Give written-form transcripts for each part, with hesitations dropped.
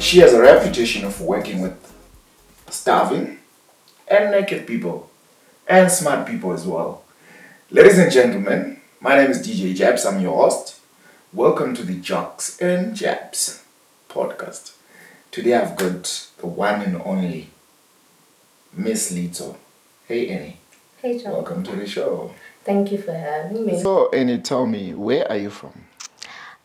she has a reputation of working with starving and naked people and smart people as well. Ladies and gentlemen, my name is DJ Njabs. I'm your host. Welcome to the Jocks and Njabs podcast. Today I've got the one and only Miss Listo. Hey Annie. Hey John. Welcome to the show. Thank you for having me. So Annie, tell me, where are you from?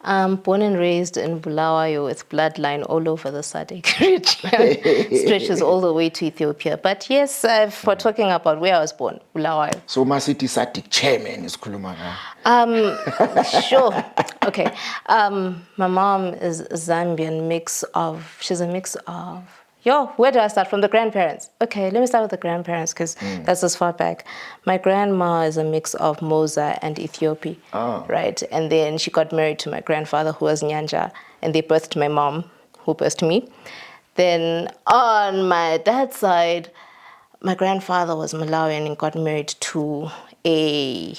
I'm born and raised in Bulawayo with bloodline all over the Asakhe region. Stretches all the way to Ethiopia. But yes, for talking about where I was born, Bulawayo. So my city Asakhe chairman is Kuluma. Sure. Okay. My mom is a Zambian she's a mix of, where do I start? From the grandparents. Okay, let me start with the grandparents because that's as far back. My grandma is a mix of Mosa and Ethiopia, right? And then she got married to my grandfather who was Njabs, and they birthed my mom who birthed me. Then on my dad's side, my grandfather was Malawian and got married to a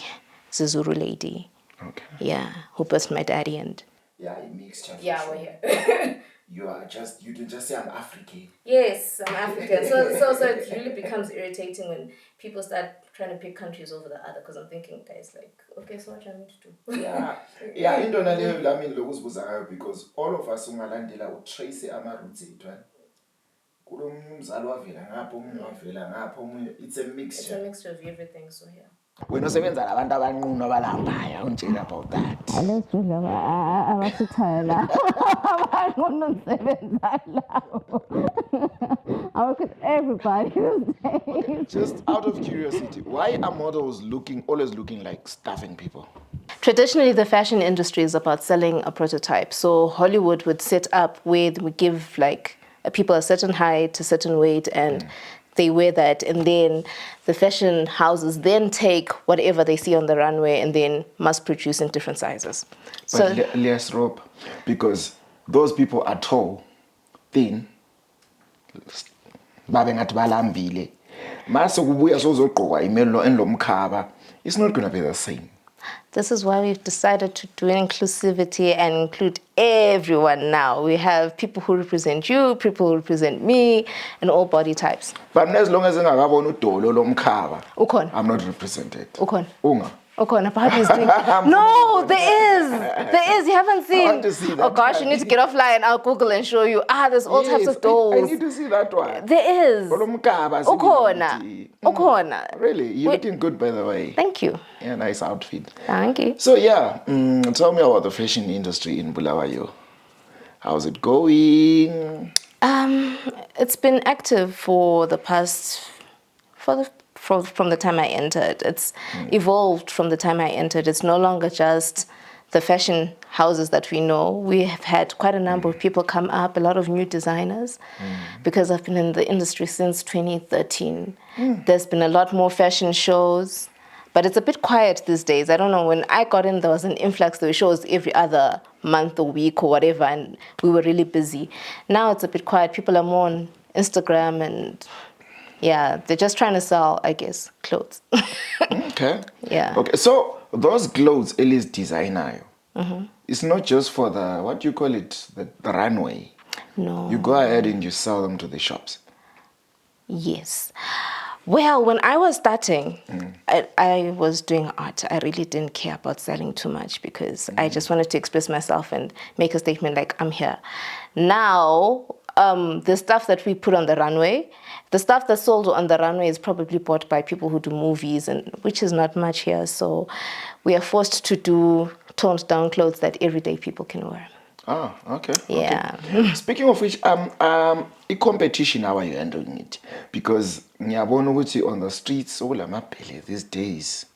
Zulu lady. Okay. Yeah, who birthed my daddy and... Yeah, it makes sense. Yeah, we're here. You can just say I'm African. Yes, I'm African. So it really becomes irritating when people start trying to pick countries over the other because I'm thinking, guys, like, okay, so what do I need to do? Yeah, into naleyo I mean lokuzibuza ngayo because all of us ungalandela utrace ama-roots ethu. Kulo umzali wavela ngapho, omunye wavela ngapho, omunye it's a mixture. It's a mixture of everything, so yeah. Wena usebenza nabantu abanqunu abalambayo, untshela about that. Let's do abasithayela. Abanqunu sebenza lawo. I work with everybody these days. Just out of curiosity, why are models always looking like starving people? Traditionally, the fashion industry is about selling a prototype. So Hollywood would set up where we give like people a certain height, a certain weight, and they wear that, and then the fashion houses then take whatever they see on the runway and then mass produce in different sizes. But less rope, because those people are tall, thin, balambile. It's not going to be the same. This is why we've decided to do inclusivity and include everyone now. We have people who represent you, people who represent me, and all body types. But as long as I'm not represented. Unga. Perhaps he's doing... No, there is. You haven't seen... I want to see that. Oh gosh, you need to get offline. I'll Google and show you. There's all types of dolls. I need to see that one. There is. Really? You're looking good, by the way. Thank you. Yeah, nice outfit. Thank you. So yeah, tell me about the fashion industry in Bulawayo. How's it going? It's been active for the past... From the time I entered. It's evolved from the time I entered. It's no longer just the fashion houses that we know. We have had quite a number of people come up, a lot of new designers, because I've been in the industry since 2013. There's been a lot more fashion shows, but it's a bit quiet these days. I don't know, when I got in, there was an influx. There were shows every other month or week or whatever, and we were really busy. Now it's a bit quiet. People are more on Instagram and... Yeah, they're just trying to sell, I guess, clothes. Okay. Yeah. Okay, so those clothes, at least designer, it's not just for the, what do you call it, the runway. No. You go ahead and you sell them to the shops. Yes. Well, when I was starting, I was doing art. I really didn't care about selling too much because I just wanted to express myself and make a statement like, I'm here. Now, the stuff that we put on the runway, the stuff that's sold on the runway is probably bought by people who do movies, and which is not much here. So we are forced to do toned down clothes that everyday people can wear. Ah, okay. Yeah. Okay. Speaking of which, competition, how are you handling it? Because ngiyabona ukuthi on the streets, all amaphele these days,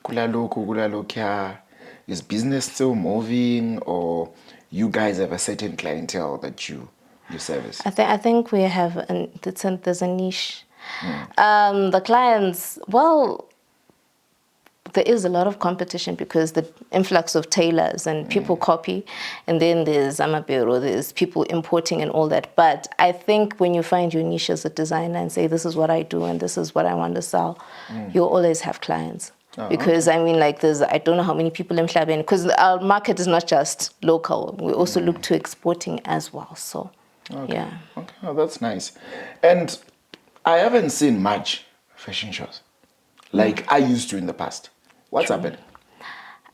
kula lokhu, is business still moving, or you guys have a certain clientele that you service? I think we have there's a niche. The clients, well, there is a lot of competition because the influx of tailors and people copy, and then there's Amabero, there's people importing and all that. But I think when you find your niche as a designer and say, this is what I do and this is what I want to sell, you'll always have clients. Because okay. I mean, like, I don't know how many people in Mhlabeni, because our market is not just local. We also look to exporting as well. So Okay. Yeah. Okay, oh, that's nice. And I haven't seen much fashion shows like I used to in the past. What's True. happened?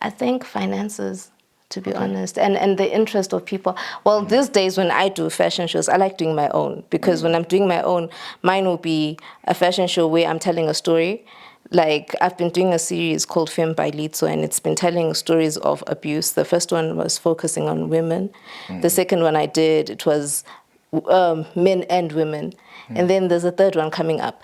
I think finances, to be Okay. honest, and the interest of people. Well, these days when I do fashion shows, I like doing my own because when I'm doing my own, mine will be a fashion show where I'm telling a story. Like I've been doing a series called Femme by Listo, and it's been telling stories of abuse. The first one was focusing on women. The second one I did, it was men and women. And then there's a third one coming up.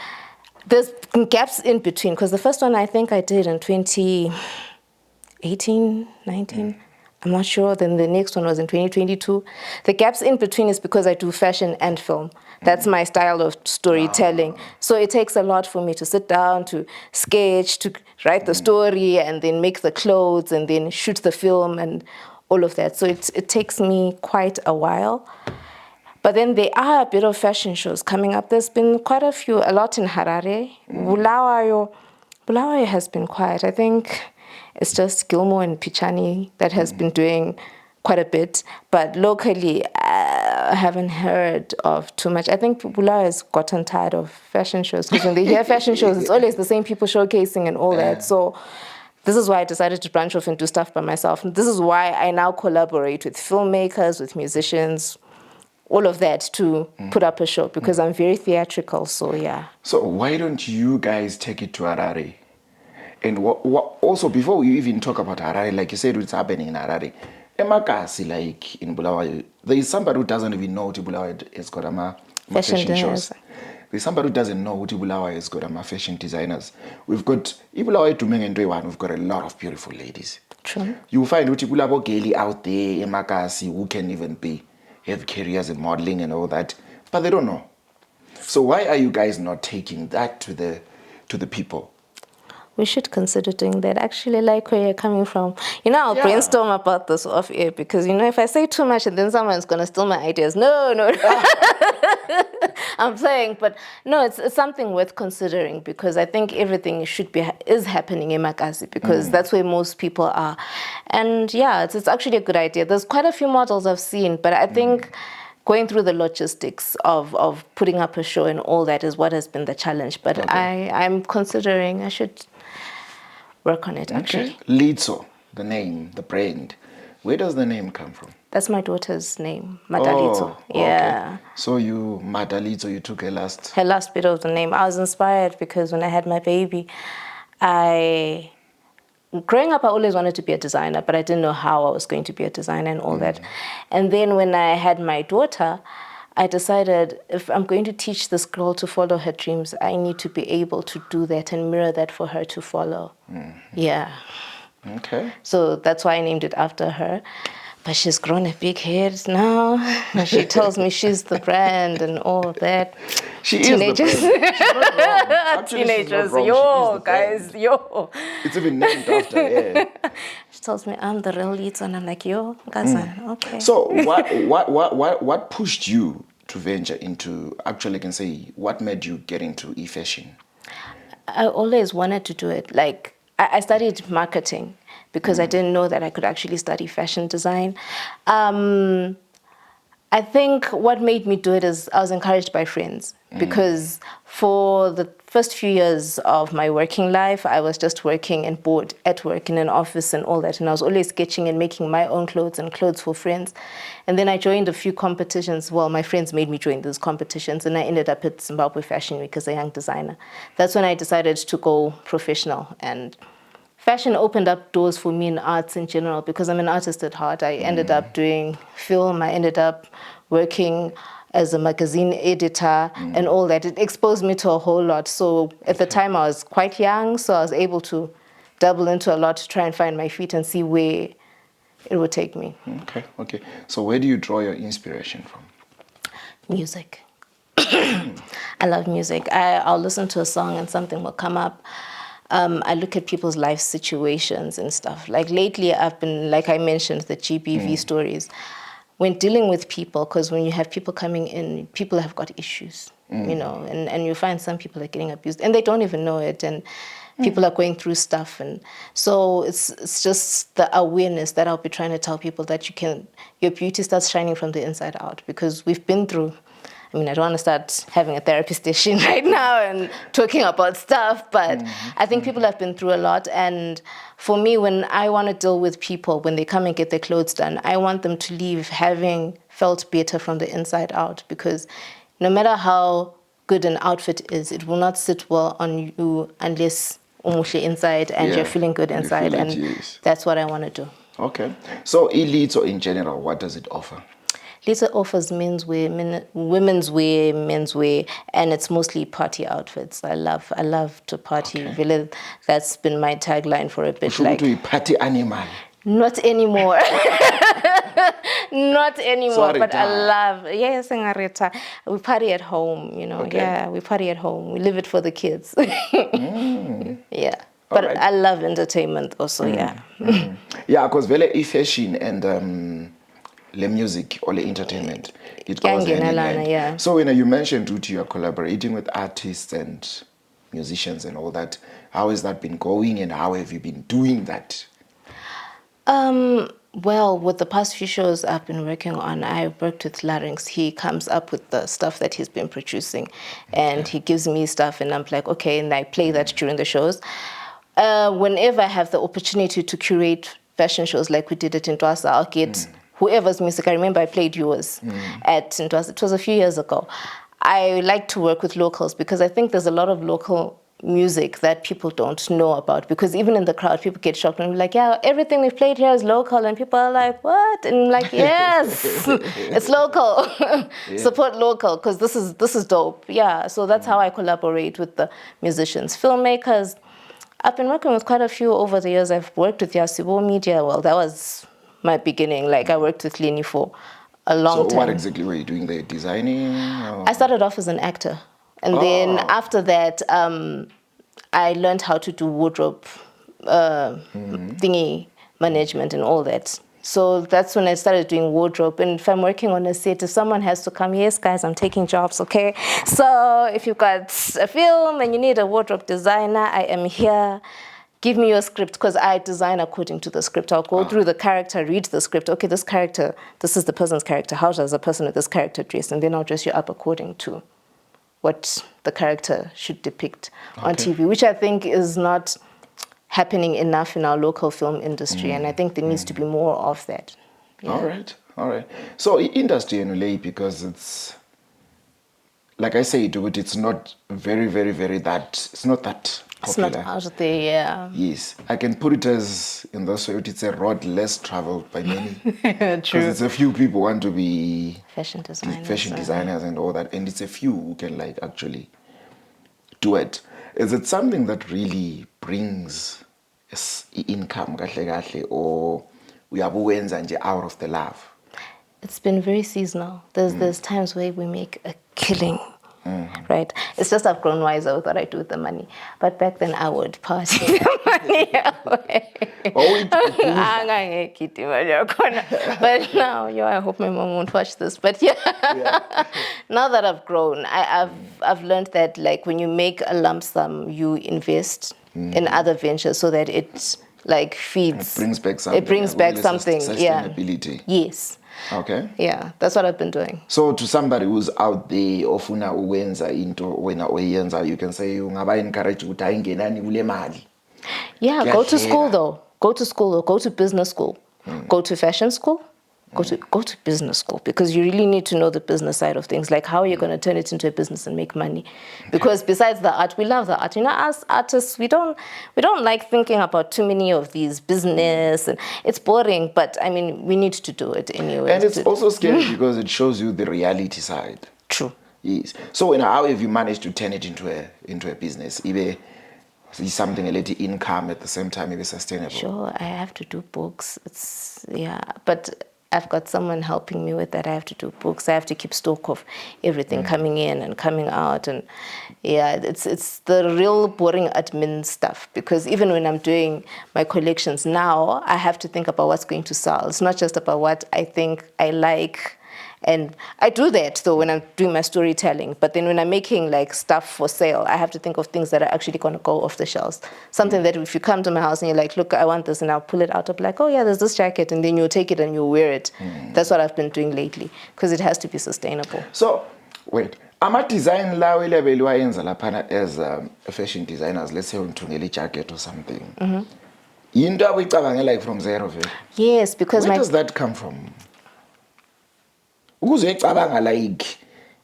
There's gaps in between because the first one I think I did in 2018, 19. I'm not sure. Then the next one was in 2022. The gaps in between is because I do fashion and film. That's my style of storytelling. So it takes a lot for me to sit down, to sketch, to write the story, and then make the clothes, and then shoot the film, and all of that. So it takes me quite a while. But then there are a bit of fashion shows coming up. There's been quite a few, a lot in Harare. Bulawayo has been quiet. I think it's just Gilmore and Pichani that has been doing quite a bit. But locally, I haven't heard of too much. I think Bulawayo has gotten tired of fashion shows because when they hear fashion shows, it's always the same people showcasing and all that. So this is why I decided to branch off and do stuff by myself. And this is why I now collaborate with filmmakers, with musicians, all of that to put up a show because I'm very theatrical, so yeah. So why don't you guys take it to Harare? And also, before we even talk about Harare, like you said, what's happening in Harare, Emakasi, like in Bulawayo, there is somebody who doesn't even know what Bulawayo has got fashion shows. designers. There's somebody who doesn't know what Bulawayo has got fashion designers. We've got Bulawayo to and Dwewan, we've got a lot of beautiful ladies. True. You find Bulawayo Geli out there, Emakasi, who can even have careers in modeling and all that, but they don't know. So why are you guys not taking that to the people? We should consider doing that. Actually, like where you're coming from. I'll brainstorm about this off air because, if I say too much and then someone's going to steal my ideas. No. I'm playing. But no, it's something worth considering because I think everything is happening in Makasi because that's where most people are. And yeah, it's actually a good idea. There's quite a few models I've seen, but I think going through the logistics of putting up a show and all that is what has been the challenge. But okay. I'm considering I should work on it, actually. Okay. Listo, the name, the brand. Where does the name come from? That's my daughter's name, Madalito. Yeah. Okay. So Madalito, you took her last bit of the name. I was inspired because when I had my baby, growing up, I always wanted to be a designer, but I didn't know how I was going to be a designer and all that. And then when I had my daughter, I decided if I'm going to teach this girl to follow her dreams, I need to be able to do that and mirror that for her to follow. Yeah. Okay. So that's why I named it after her. But she's grown a big head now. And she tells me she's the brand and all of that. She Teenagers. is the brand. She's not wrong. Actually, Teenagers. she's not wrong. Yo, guys, yo. It's even named after, yeah. She tells me I'm the real Listo, and I'm like, yo, Gazan, okay. So what pushed you to venture into, actually I can say, what made you get into e-fashion? I always wanted to do it. Like, I studied marketing because I didn't know that I could actually study fashion design. I think what made me do it is I was encouraged by friends because for the first few years of my working life, I was just working and bored at work in an office and all that. And I was always sketching and making my own clothes and clothes for friends. And then I joined a few competitions. Well, my friends made me join those competitions and I ended up at Zimbabwe Fashion Week as a young designer. That's when I decided to go professional, and fashion opened up doors for me in arts in general because I'm an artist at heart. I ended up doing film. I ended up working as a magazine editor and all that. It exposed me to a whole lot. So at the time I was quite young, so I was able to dabble into a lot to try and find my feet and see where it would take me. Okay. So where do you draw your inspiration from? Music. I love music. I'll listen to a song and something will come up. I look at people's life situations and stuff. Like lately, I've been, like I mentioned, the GBV stories. When dealing with people, because when you have people coming in, people have got issues. you know, and you find some people are getting abused and they don't even know it, and people are going through stuff. And so it's just the awareness that I'll be trying to tell people, that your beauty starts shining from the inside out, because we've been through, I mean, I don't want to start having a therapy station right now and talking about stuff, but I think people have been through a lot. And for me, when I want to deal with people, when they come and get their clothes done, I want them to leave having felt better from the inside out, because no matter how good an outfit is, it will not sit well on you unless umuhle inside and you're feeling good inside. And that's what I want to do. Okay. So Listo in general, what does it offer? Listo offers men's wear, women's wear, men's wear, and it's mostly party outfits. I love to party. Okay. Really, that's been my tagline for a bit. Should like, we party animal? Not anymore. Not anymore. Sorry, but I love, yes, we party at home, you know. Okay. Yeah, we party at home. We live it for the kids. Yeah. But right. I love entertainment also, yeah. Yeah, because very fashion and the music or the entertainment, it goes hand in hand. Yeah. So when you mentioned that you are collaborating with artists and musicians and all that, how has that been going and how have you been doing that? Well, with the past few shows I've been working on, I worked with Larynx. He comes up with the stuff that he's been producing, and he gives me stuff, and I'm like, okay, and I play that during the shows. Whenever I have the opportunity to curate fashion shows like we did at Ntwasa, I'll get whoever's music. I remember I played yours at Ntwasa. It was a few years ago. I like to work with locals because I think there's a lot of local music that people don't know about, because even in the crowd people get shocked and be like, yeah, everything we've played here is local, and people are like, what? And I'm like, yes, it's local. Support local, because this is dope. Yeah, so that's how I collaborate with the musicians. Filmmakers, I've been working with quite a few over the years. I've worked with Yasibo Media. Well, that was my beginning. Like, I worked with Lenny for a long time. So what exactly were you doing there? Designing? Or? I started off as an actor. And then after that, I learned how to do wardrobe thingy management and all that. So that's when I started doing wardrobe. And if I'm working on a set, if someone has to come, yes, guys, I'm taking jobs, okay? So if you've got a film and you need a wardrobe designer, I am here. Give me your script, because I design according to the script. I'll go through the character, read the script. Okay, this character, this is the person's character. How does a person with this character dress? And then I'll dress you up according to what the character should depict on TV, which I think is not happening enough in our local film industry. And I think there needs to be more of that. Yeah. All right. So industry anyway, because it's, like I say, it's not very, very, very that, it's not that popular. It's not out there, yeah. Yes. I can put it as, in this way, it's a road less traveled by many. True. Because it's a few people want to be fashion designers and all that. And it's a few who can like actually do it. Is it something that really brings income, or we are out of the love? It's been very seasonal. There's times where we make a killing. Right? It's just I've grown wiser with what I do with the money. But back then I would party the money away. But now, I hope my mom won't watch this. But now that I've grown, I've learned that like when you make a lump sum, you invest in other ventures so that it like feeds. It brings back something. It brings back something. Sustainability. Yes. Okay. Yeah, that's what I've been doing. So to somebody who's out there ofuna uwenza into wena oyenza, you can say ungaba encourage ukuthi ayingenani kule mali. Yeah, go to school though. Go to business school. Go to fashion school. Go to business school, because you really need to know the business side of things, like how are you going to turn it into a business and make money. Because besides the art, we love the art. You know, as artists, we don't like thinking about too many of these business, and it's boring. But I mean, we need to do it anyway. And it's also scary because it shows you the reality side. True. Yes. So how have you managed to turn it into a business? Maybe something a little income at the same time, maybe sustainable. Sure, I have to do books. But I've got someone helping me with that. I have to do books. I have to keep stock of everything coming in and coming out. And it's the real boring admin stuff, because even when I'm doing my collections now, I have to think about what's going to sell. It's not just about what I think I like And I do that though when I'm doing my storytelling. But then when I'm making like stuff for sale, I have to think of things that are actually going to go off the shelves. Something that if you come to my house and you're like, look, I want this, and I'll pull it out, I'll be like, oh yeah, there's this jacket, and then you'll take it and you'll wear it. That's what I've been doing lately, because it has to be sustainable. So, wait. Ama-design lawo ilebeliwa yenza laphana as fashion designers, let's say unthungela jacket or something. Into abuyicabangela like from zero vele. Yes, because where does that come from? Ukuzoyicabanga like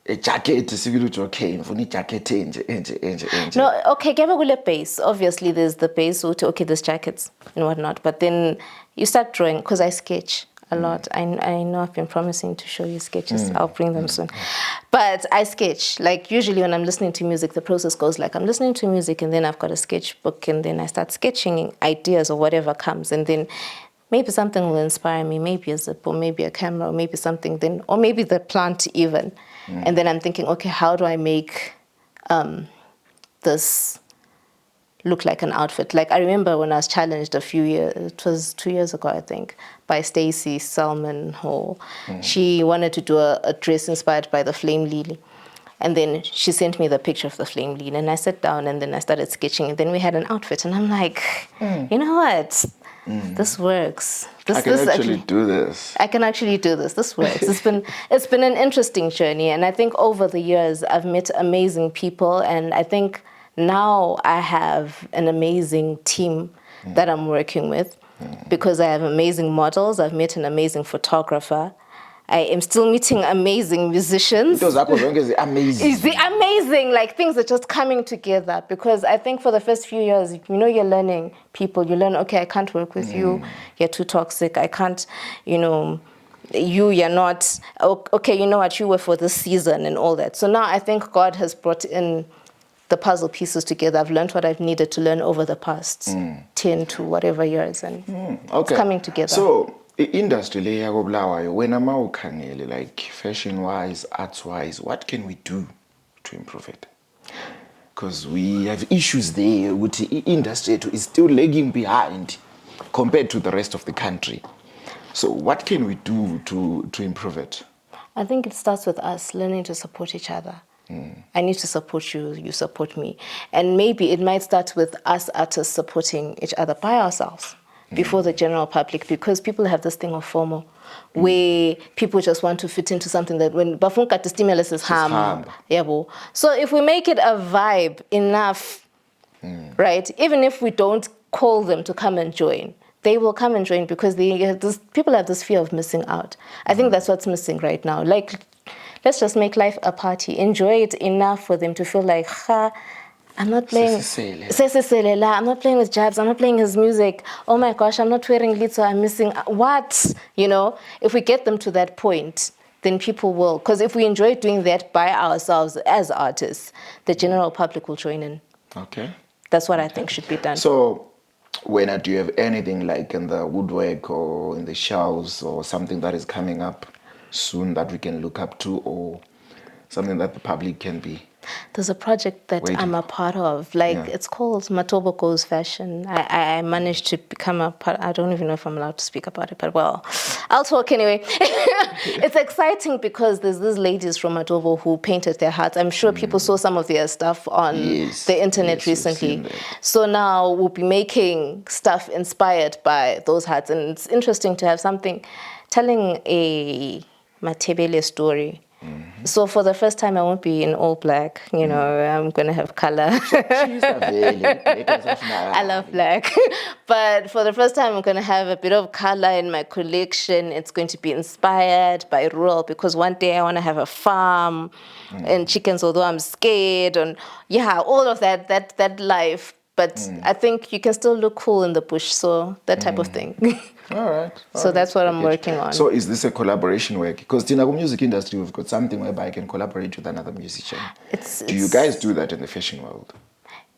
a jacket sibili uthi okay ngifuna ijacket enje. No, okay, give a base. Obviously there's the base, okay, there's jackets and whatnot, but then you start drawing, because I sketch a lot. I know I've been promising to show you sketches. I'll bring them soon. But I sketch. Like usually when I'm listening to music, the process goes like I'm listening to music and then I've got a sketchbook and then I start sketching ideas or whatever comes, and then maybe something will inspire me, maybe a zip or maybe a camera or maybe something then, or maybe the plant even. And then I'm thinking, okay, how do I make this look like an outfit? Like I remember when I was challenged it was 2 years ago, I think, by Stacey Salmon Hall. She wanted to do a dress inspired by the flame lily. And then she sent me the picture of the flame lily, and I sat down and then I started sketching, and then we had an outfit, and I'm like, you know what? This works. I can actually do this. I can actually do this. This works. It's been an interesting journey, and I think over the years I've met amazing people, and I think now I have an amazing team that I'm working with, because I have amazing models. I've met an amazing photographer. I am still meeting amazing musicians. Those is amazing. It's amazing, like things are just coming together, because I think for the first few years, you're learning people. You learn, okay, I can't work with you. You're too toxic. I can't, you're not, okay, you know what, you were for this season and all that. So now I think God has brought in the puzzle pieces together. I've learned what I've needed to learn over the past 10 to whatever years, and it's coming together. So, industry le yako Bulawayo, wena mawukhangele like fashion wise, arts wise, what can we do to improve it? Because we have issues there with the industry is still lagging behind compared to the rest of the country. So what can we do to improve it? I think it starts with us learning to support each other. I need to support you, you support me. And maybe it might start with us artists supporting each other by ourselves before the general public, because people have this thing of FOMO, where people just want to fit into something that when bafunka the stimulus is harm. So if we make it a vibe enough, right, even if we don't call them to come and join, they will come and join, because people have this fear of missing out. I think that's what's missing right now. Like, let's just make life a party. Enjoy it enough for them to feel like, I'm not playing. I'm not playing with Njabs. I'm not playing his music. Oh my gosh, I'm not wearing Listo. I'm missing what? If we get them to that point, then people will. Because if we enjoy doing that by ourselves as artists, the general public will join in. Okay. That's what I think should be done. So, do you have anything like in the woodwork or in the shelves or something that is coming up soon that we can look up to, or something that the public can be? There's a project that I'm a part of. It's called Matobo Goes Fashion. I managed to become a part. I don't even know if I'm allowed to speak about it, but well, I'll talk anyway. It's exciting because there's these ladies from Matobo who painted their hats. I'm sure people saw some of their stuff on the internet recently. So now we'll be making stuff inspired by those hats. And it's interesting to have something telling a Matebele story. So for the first time, I won't be in all black. I'm going to have color. I love black. But for the first time, I'm going to have a bit of color in my collection. It's going to be inspired by rural, because one day I want to have a farm and chickens, although I'm scared. And all of that life. But I think you can still look cool in the bush. So that type of thing. All right. So that's what I'm working on. So is this a collaboration work? Because in the music industry, we've got something whereby I can collaborate with another musician. Do you guys do that in the fashion world?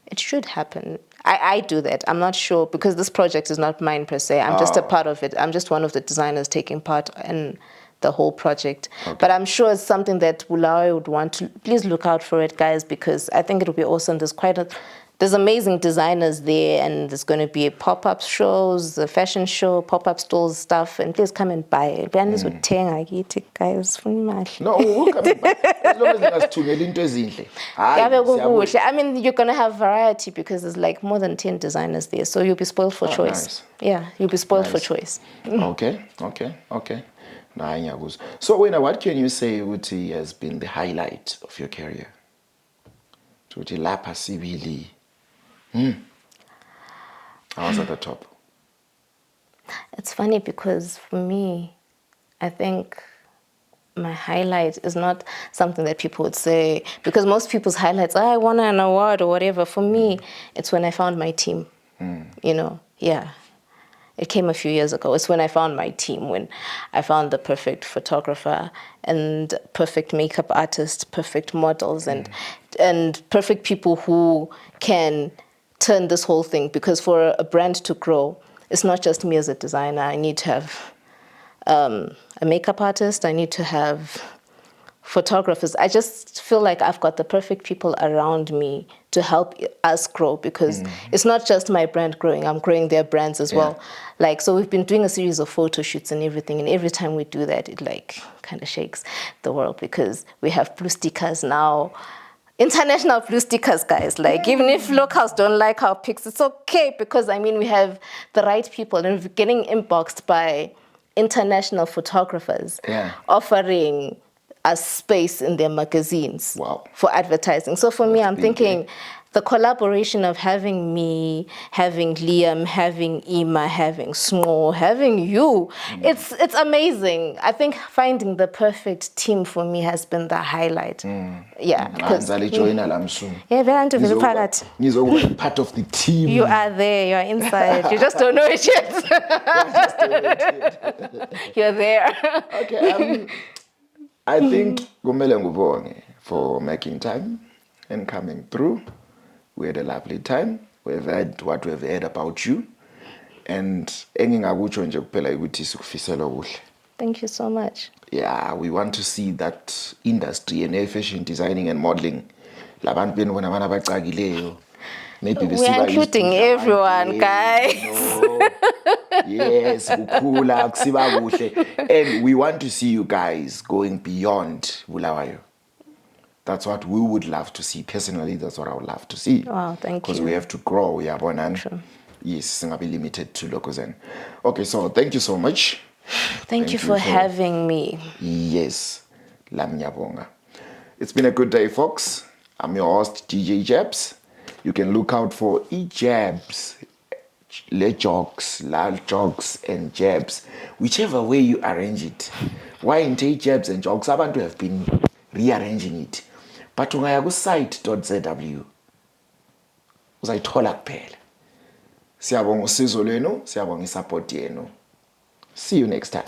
It should happen. I do that. I'm not sure, because this project is not mine per se. I'm just a part of it. I'm just one of the designers taking part in the whole project. Okay. But I'm sure it's something that Bulawayo would want to. Please look out for it, guys, because I think it'll be awesome. there's amazing designers there, and there's going to be pop-up shows, a fashion show, pop-up stores, stuff, and please come and buy it. Guys, No, we'll come back. As long as ngingasithungela into ezinhle. Hayi, I mean, you're going to have variety because there's like more than 10 designers there, so you'll be spoiled for choice. Nice. Yeah, you'll be spoiled for choice. Okay. So, Wena, what can you say Uti has been the highlight of your career? Uti lapha sibili. I was at the top. It's funny because for me, I think my highlight is not something that people would say, because most people's highlights, I won an award or whatever. For me, it's when I found my team. You know, yeah. It came a few years ago. It's when I found my team, when I found the perfect photographer and perfect makeup artist, perfect models, and perfect people who can turn this whole thing. Because for a brand to grow, it's not just me as a designer. I need to have a makeup artist. I need to have photographers. I just feel like I've got the perfect people around me to help us grow, because it's not just my brand growing, I'm growing their brands as well. Like, so we've been doing a series of photo shoots and everything, and every time we do that, it like kind of shakes the world, because we have blue stickers now. International blue stickers, guys. Like, even if locals don't like our pics, it's okay, because I mean, we have the right people, and we're getting inboxed by international photographers offering us space in their magazines for advertising. So for me, I'm thinking the collaboration of having me, having Liam, having Ima, having Smo, having you, it's amazing. I think finding the perfect team for me has been the highlight. Yeah. Because Part of the team. You are there, you're inside. You just don't know it yet. You're there. Okay. I think kumele ngubonge for making time and coming through. We had a lovely time. We've heard what we've heard about you. And engingakutsho nje kuphela ukuthi sikufisela okuhle. Thank you so much. Yeah, we want to see that industry and fashion designing and modeling. Labantu benu bona bana bacakileyo. Maybe we are including everyone, guys. Yes, kukhula kusiba kuhle. And we want to see you guys going beyond Bulawayo. That's what we would love to see. Personally, that's what I would love to see. Wow, thank you. Because we have to grow. We are born. Sure. Yes, it's be limited to locals. Okay, so thank you so much. Thank you for having me. Yes, Lamnyabonga. It's been a good day, folks. I'm your host, DJ Njabs. You can look out for Njabs, le jogs, lal jogs, and jabs, whichever way you arrange it. Why in Njabs and jogs? Abantu have been rearranging it. But ungaya kusite.zw uzayithola kuphela. Siyabonga usizo lwenu, siyabonga isupport yenu. See you next time.